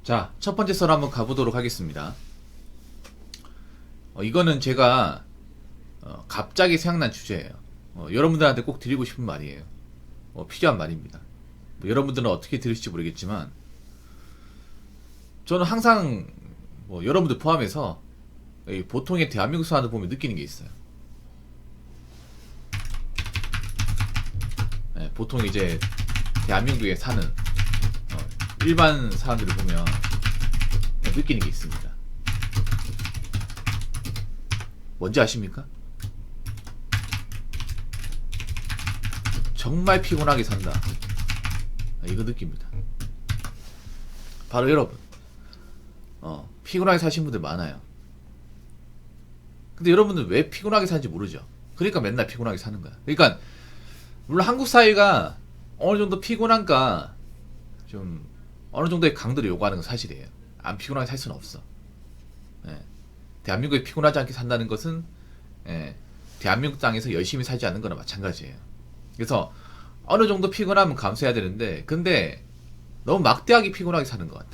자, 첫 번째 썰 한번 가보도록 하겠습니다. 이거는 제가 갑자기 생각난 주제예요. 여러분들한테 꼭 드리고 싶은 말이에요. 필요한 말입니다. 뭐 여러분들은 어떻게 들으실지 모르겠지만 저는 항상 여러분들 포함해서 보통의 대한민국 사람들 보면 느끼는 게 있어요. 보통 이제 대한민국에 사는 일반 사람들을 보면 느끼는 게 있습니다. 뭔지 아십니까? 정말 피곤하게 산다. 이거 느낍니다. 바로 여러분. 피곤하게 사신 분들 많아요. 근데 여러분들 왜 피곤하게 사는지 모르죠. 그러니까 맨날 피곤하게 사는 거야. 그러니까 물론 한국 사회가 어느 정도 피곤한가 좀 어느 정도의 강도를 요구하는 건 사실이에요. 안 피곤하게 살 수는 없어. 대한민국에 피곤하지 않게 산다는 것은 대한민국 땅에서 열심히 살지 않는 거나 마찬가지예요. 그래서 어느 정도 피곤하면 감수해야 되는데 근데 너무 막대하게 피곤하게 사는 것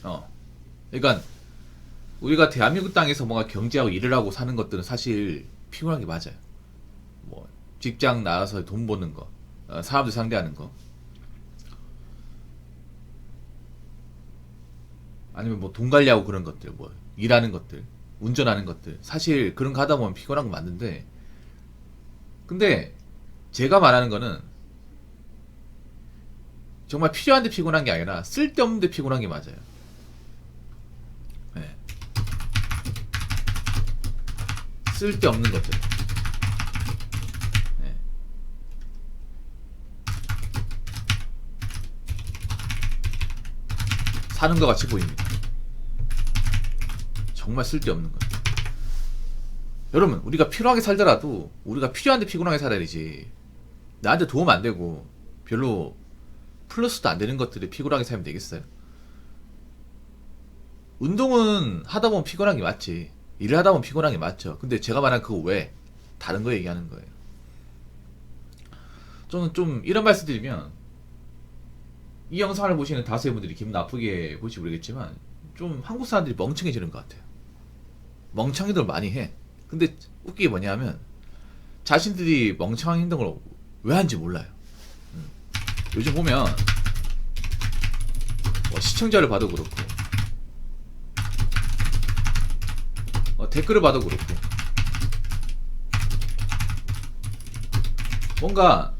같아. 그러니까 우리가 대한민국 땅에서 뭔가 경제하고 일을 하고 사는 것들은 사실 피곤한 게 맞아요. 뭐 직장 나가서 돈 버는 거, 사람들 상대하는 거, 아니면 뭐 돈 관리하고 그런 것들, 뭐 일하는 것들, 운전하는 것들, 사실 그런 거 하다 보면 피곤한 거 맞는데, 근데 제가 말하는 거는 정말 필요한데 피곤한 게 아니라 쓸데없는데 피곤한 게 맞아요. 네. 쓸데없는 것들. 네. 사는 것 같이 보입니다. 정말 쓸데없는 것. 여러분, 우리가 필요하게 살더라도 우리가 필요한데 피곤하게 살아야 되지. 나한테 도움 안 되고 별로 플러스도 안 되는 것들이 피곤하게 살면 되겠어요? 운동은 하다 보면 피곤한 게 맞지. 일을 하다 보면 피곤한 게 맞죠. 근데 제가 말한 그거 왜? 다른 거 얘기하는 거예요. 저는 좀 이런 말씀 드리면 이 영상을 보시는 다수의 분들이 기분 나쁘게 볼지 모르겠지만 좀 한국 사람들이 멍청해지는 것 같아요. 멍청이들 많이 해. 근데 웃기게 뭐냐면 자신들이 멍청한 행동을 왜 하는지 몰라요. 요즘 보면 시청자를 봐도 그렇고 댓글을 봐도 그렇고 뭔가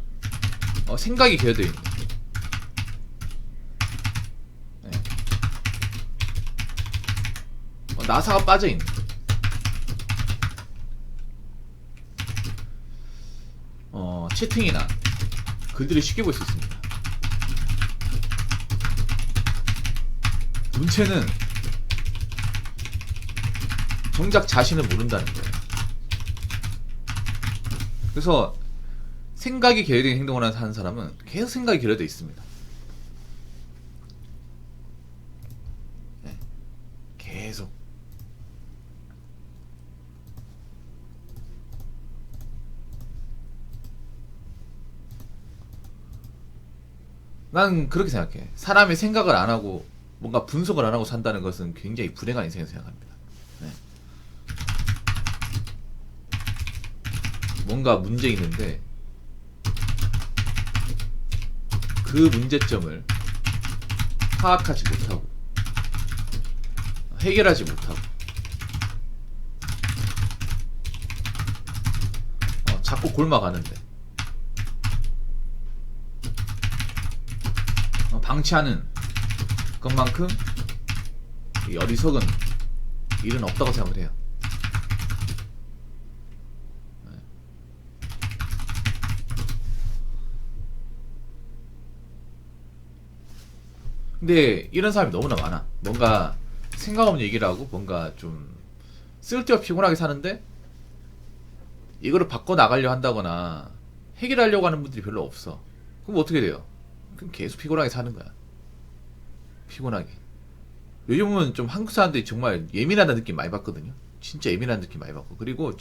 생각이 개어져 있는 나사가 빠져 있는 채팅이나 글들을 쉽게 볼 수 있습니다. 문제는 정작 자신을 모른다는 거예요. 그래서 생각이 결여된 행동을 하는 사람은 계속 생각이 결여되어 있습니다. 계속. 난 그렇게 생각해. 사람이 생각을 안 하고 뭔가 분석을 안 하고 산다는 것은 굉장히 불행한 인생이라고 생각합니다. 뭔가 문제 있는데 그 문제점을 파악하지 못하고 해결하지 못하고 자꾸 골마가는데 방치하는 것만큼 이 어리석은 일은 없다고 생각을 해요. 근데 이런 사람이 너무나 많아. 뭔가 생각 없는 얘기를 하고 뭔가 좀 쓸데없이 피곤하게 사는데 이거를 바꿔 나가려 한다거나 해결하려고 하는 분들이 별로 없어. 그럼 어떻게 돼요? 그럼 계속 피곤하게 사는 거야. 피곤하게. 요즘은 좀 한국 사람들이 정말 예민하다는 느낌 많이 받거든요. 진짜 예민한 느낌 많이 받고. 그리고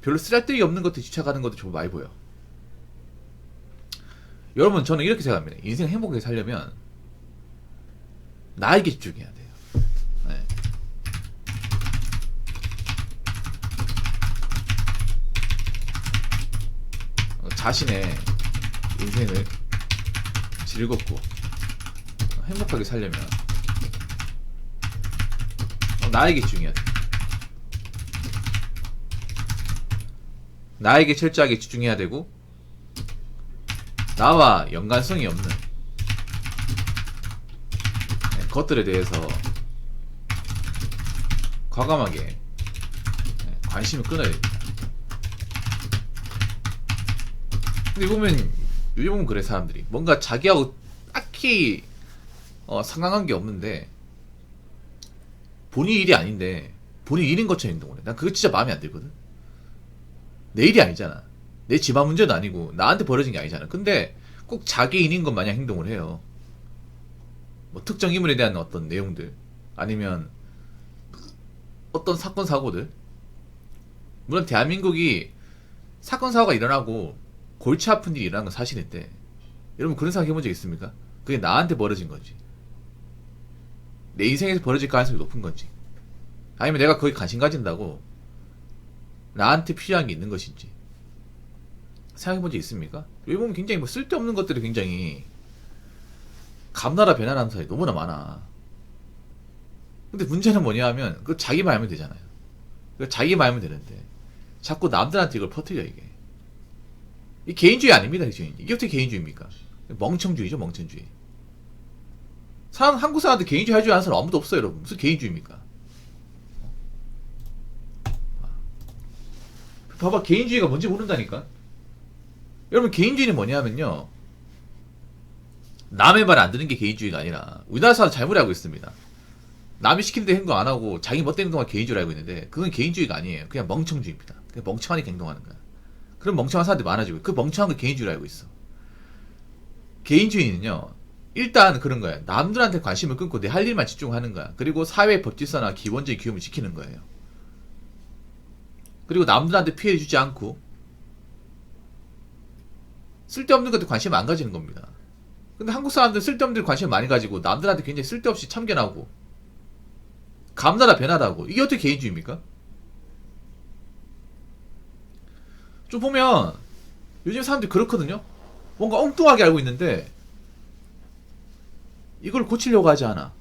별로 쓸데기 없는 것들 집착하는 것도 좀 많이 보여. 여러분, 저는 이렇게 생각합니다. 인생 행복하게 살려면 나에게 집중해야 돼요. 네. 자신의 인생을 즐겁고 행복하게 살려면 나에게 집중해야 돼. 나에게 철저하게 집중해야 되고, 나와 연관성이 없는 것들에 대해서 과감하게 관심을 끊어야 됩니다. 근데 보면 요즘 보면 그래, 사람들이 뭔가 자기하고 딱히 상관한 게 없는데 본인 일이 아닌데 본인 일인 것처럼 행동을 해. 난 그거 진짜 마음에 안 들거든. 내 일이 아니잖아. 내 집안 문제도 아니고 나한테 벌어진 게 아니잖아. 근데 꼭 자기 일인 것 마냥 행동을 해요. 뭐 특정 인물에 대한 어떤 내용들, 아니면 어떤 사건 사고들. 물론 대한민국이 사건 사고가 일어나고 골치 아픈 일이 일어난 건 사실인데, 여러분 그런 생각 해본 적 있습니까? 그게 나한테 벌어진 건지, 내 인생에서 벌어질 가능성이 높은 건지, 아니면 내가 거기 관심 가진다고 나한테 필요한 게 있는 것인지 생각해본 적 있습니까? 여기 보면 굉장히 뭐 쓸데없는 것들이 굉장히 감나라 배나라는 사람이 너무나 많아. 근데 문제는 뭐냐 하면 그거 자기 말하면 되잖아요. 그거 자기 말하면 되는데 자꾸 남들한테 이걸 퍼뜨려. 이 개인주의 아닙니다. 이게 어떻게 개인주의입니까? 멍청주의죠, 멍청주의. 한국 사람한테 개인주의 할 줄 아는 사람 아무도 없어요, 여러분. 무슨 개인주의입니까? 봐봐, 개인주의가 뭔지 모른다니까. 여러분, 개인주의는 뭐냐면요, 남의 말 안 듣는 게 개인주의가 아니라, 우리나라 사람 잘못 알고 있습니다. 남이 시키는 데 행동 안 하고 자기 멋대로 행동할 개인주의를 알고 있는데, 그건 개인주의가 아니에요. 그냥 멍청주의입니다. 그냥 멍청하니까 행동하는 거야. 그런 멍청한 사람들이 많아지고, 그 멍청한 걸 개인주의로 알고 있어. 개인주의는요, 일단 그런 거야. 남들한테 관심을 끊고 내 할 일만 집중하는 거야. 그리고 사회 법질서나 기본적인 규범을 지키는 거예요. 그리고 남들한테 피해를 주지 않고 쓸데없는 것에 관심 안 가지는 겁니다. 근데 한국 사람들은 쓸데없는 데 관심을 많이 가지고 남들한테 굉장히 쓸데없이 참견하고 감나라 배나라고. 이게 어떻게 개인주의입니까? 좀 보면 요즘 사람들이 그렇거든요. 뭔가 엉뚱하게 알고 있는데 이걸 고치려고 하지 않아.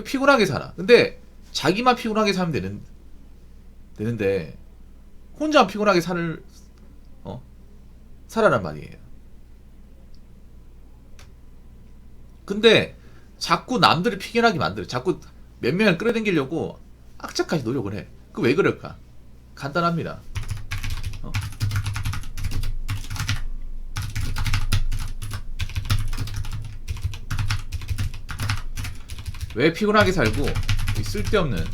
피곤하게 살아. 근데 자기만 피곤하게 살면 되는데 혼자 피곤하게 살아란 말이에요. 근데 자꾸 남들을 피곤하게 만들어. 자꾸 몇 명을 끌어당기려고 악착같이 노력을 해. 그 왜 그럴까? 간단합니다. 왜 피곤하게 살고 이 쓸데없는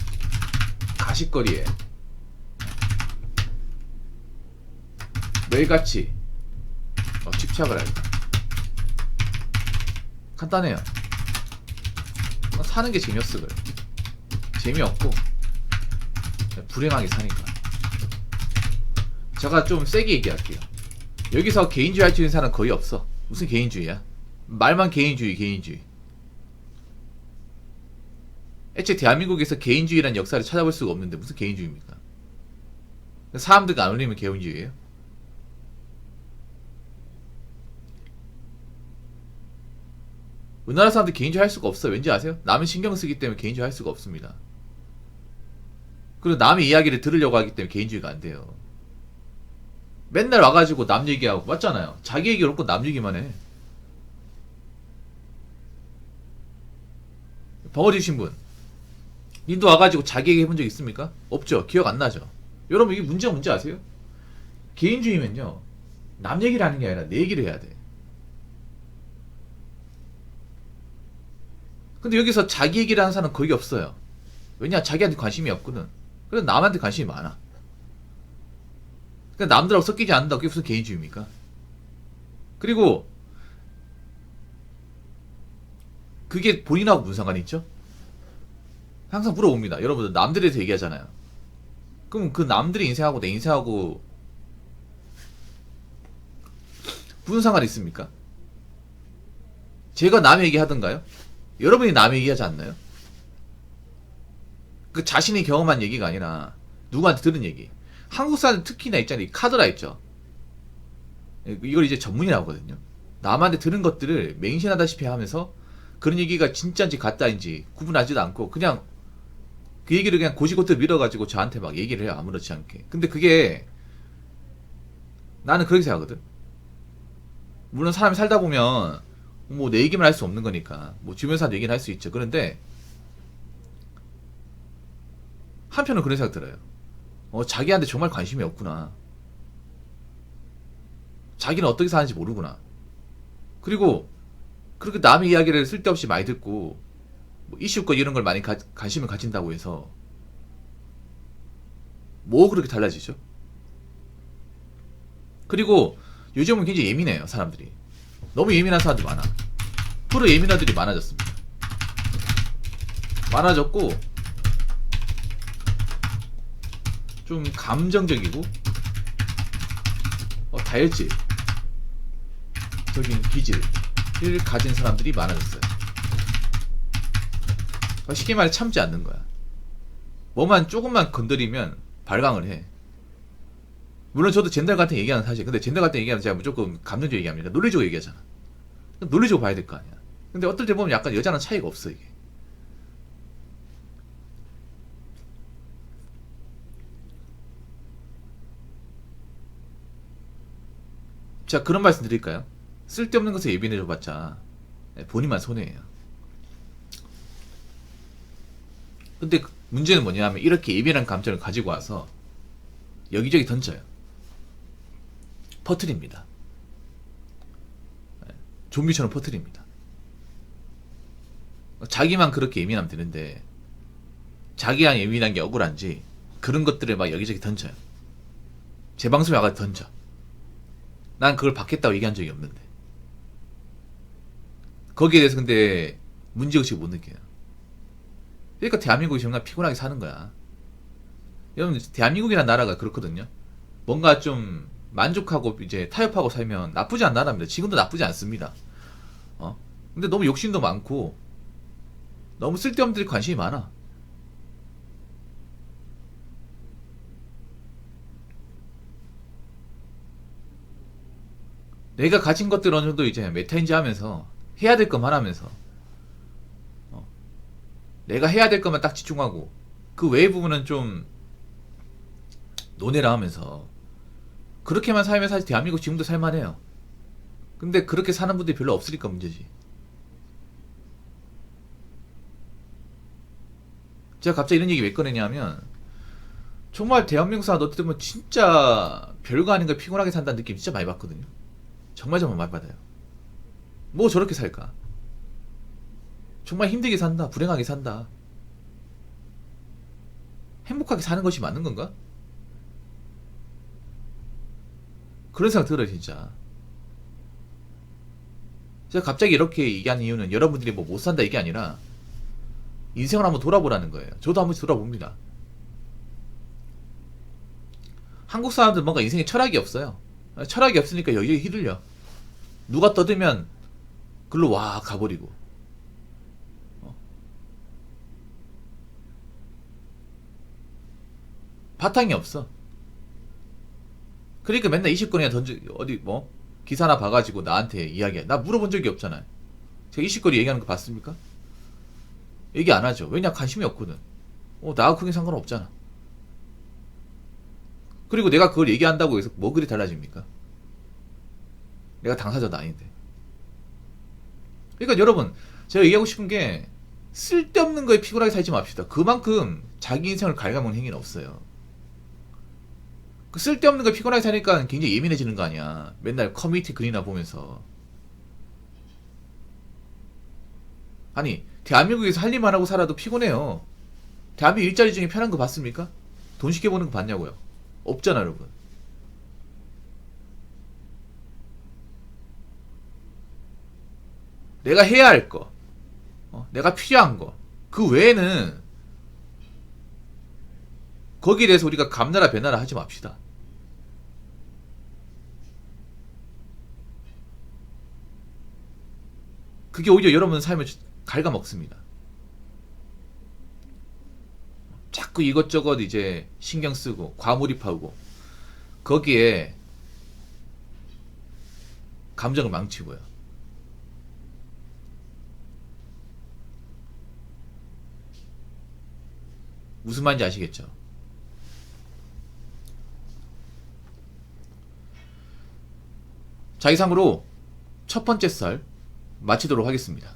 가십거리에 매일같이 집착을 할까? 간단해요. 사는 게 재미없어 그래. 재미없고 불행하게 사니까. 제가 좀 세게 얘기할게요. 여기서 개인주의 할 수 있는 사람 거의 없어. 무슨 개인주의야? 말만 개인주의. 애초에 대한민국에서 개인주의라는 역사를 찾아볼 수가 없는데 무슨 개인주의입니까? 사람들과 안 어울리면 개인주의예요? 우리나라 사람들 개인주의 할 수가 없어. 왠지 아세요? 남의 신경 쓰기 때문에 개인주의 할 수가 없습니다. 그리고 남의 이야기를 들으려고 하기 때문에 개인주의가 안 돼요. 맨날 와가지고 남 얘기하고, 맞잖아요. 자기 얘기 없고 남 얘기만 해. 벙어지신 분, 님도 와가지고 자기 얘기 해본 적 있습니까? 없죠. 기억 안 나죠. 여러분, 이게 문제가 뭔지 아세요? 개인주의면요, 남 얘기를 하는 게 아니라 내 얘기를 해야 돼. 근데 여기서 자기 얘기를 하는 사람은 거의 없어요. 왜냐? 자기한테 관심이 없거든. 그래서 남한테 관심이 많아. 그러니까 남들하고 섞이지 않는다고. 그게 무슨 개인주의입니까? 그리고 그게 본인하고 무슨 상관이 있죠? 항상 물어봅니다. 여러분들 남들에 대해서 얘기하잖아요. 그럼 그 남들의 인생하고 내 인생하고 무슨 상관이 있습니까? 제가 남의 얘기 하던가요? 여러분이 남의 얘기 하지 않나요? 그 자신이 경험한 얘기가 아니라 누구한테 들은 얘기. 한국 사람 특히나 있잖아요. 이 카더라 있죠. 이걸 이제 전문이라고 하거든요. 남한테 들은 것들을 맹신하다시피 하면서 그런 얘기가 진짜인지 가짜인지 구분하지도 않고 그냥 그 얘기를 그냥 고지고대 밀어가지고 저한테 막 얘기를 해요. 아무렇지 않게. 근데 그게 나는 그렇게 생각하거든. 물론 사람이 살다 보면 뭐 내 얘기만 할 수 없는 거니까 뭐 주변 사람 얘기는 할 수 있죠. 그런데 한편은 그런 생각 들어요. 자기한테 정말 관심이 없구나. 자기는 어떻게 사는지 모르구나. 그리고 그렇게 남의 이야기를 쓸데없이 많이 듣고 뭐 이슈권 이런 걸 많이 관심을 가진다고 해서 뭐 그렇게 달라지죠? 그리고 요즘은 굉장히 예민해요. 사람들이 너무 예민한 사람들 많아. 프로 예민아들이 많아졌습니다. 많아졌고 좀 감정적이고 다혈질 적인 기질을 가진 사람들이 많아졌어요. 쉽게 말해 참지 않는 거야. 뭐만 조금만 건드리면 발광을 해. 물론 저도 젠더 같은 얘기하는 사실. 근데 젠더 같은 얘기하면 제가 무조건 감정적으로 얘기합니다. 논리적으로 얘기하잖아. 논리적으로 봐야 될 거 아니야. 근데 어떨 때 보면 약간 여자는 차이가 없어 이게. 자, 그런 말씀 드릴까요? 쓸데없는 것에 예민해져봤자 본인만 손해예요. 근데 문제는 뭐냐면 이렇게 예민한 감정을 가지고 와서 여기저기 던져요. 퍼트립니다. 좀비처럼 퍼트립니다. 자기만 그렇게 예민하면 되는데 자기가 예민한 게 억울한지 그런 것들을 막 여기저기 던져요. 제 방송에 와가지고 던져. 난 그걸 받겠다고 얘기한 적이 없는데. 거기에 대해서 근데 문제의식을 못 느껴요. 그러니까 대한민국이 정말 피곤하게 사는 거야. 여러분, 대한민국이라는 나라가 그렇거든요. 뭔가 좀 만족하고 이제 타협하고 살면 나쁘지 않은 나라입니다. 지금도 나쁘지 않습니다. 근데 너무 욕심도 많고 너무 쓸데없는 데에 관심이 많아. 내가 가진 것들 어느 정도 이제 메타인지 하면서 해야 될 것만 하면서 내가 해야 될 것만 딱 집중하고 그 외의 부분은 좀 논해라 하면서 그렇게만 살면 사실 대한민국 지금도 살만해요. 근데 그렇게 사는 분들이 별로 없으니까 문제지. 제가 갑자기 이런 얘기 왜 꺼내냐면 정말 대한민국 사람 어떻게 보면 진짜 별거 아닌 걸 피곤하게 산다는 느낌 진짜 많이 받거든요. 정말 많이 받아요. 뭐 저렇게 살까? 정말 힘들게 산다. 불행하게 산다. 행복하게 사는 것이 맞는 건가? 그런 생각 들어요 진짜. 제가 갑자기 이렇게 얘기한 이유는 여러분들이 뭐 못 산다 이게 아니라 인생을 한번 돌아보라는 거예요. 저도 한번 돌아봅니다. 한국 사람들 뭔가 인생에 철학이 없어요. 철학이 없으니까 여기저기 휘둘려. 누가 떠들면 글로 와 가버리고. 바탕이 없어. 그러니까 맨날 20건이나 던져 어디 뭐 기사나 봐가지고 나한테 이야기해. 나 물어본 적이 없잖아요. 제가 20거리 얘기하는 거 봤습니까? 얘기 안 하죠. 왜냐 관심이 없거든. 나하고 크게 상관없잖아. 그리고 내가 그걸 얘기한다고 해서 뭐 그리 달라집니까? 내가 당사자도 아닌데. 그러니까 여러분 제가 얘기하고 싶은 게 쓸데없는 거에 피곤하게 살지 맙시다. 그만큼 자기 인생을 갉아먹는 행위는 없어요. 그 쓸데없는 거 피곤하게 사니까 굉장히 예민해지는 거 아니야. 맨날 커뮤니티 글이나 보면서. 아니 대한민국에서 할 일만 하고 살아도 피곤해요. 대한민국 일자리 중에 편한 거 봤습니까? 돈 쉽게 버는 거 봤냐고요? 없잖아 여러분. 내가 해야 할 거, 내가 필요한 거, 그 외에는 거기에 대해서 우리가 감나라 배나라 하지 맙시다. 그게 오히려 여러분 삶을 갉아먹습니다. 자꾸 이것저것 이제 신경 쓰고 과몰입하고 거기에 감정을 망치고요. 무슨 말인지 아시겠죠? 자, 이상으로 첫 번째 썰 마치도록 하겠습니다.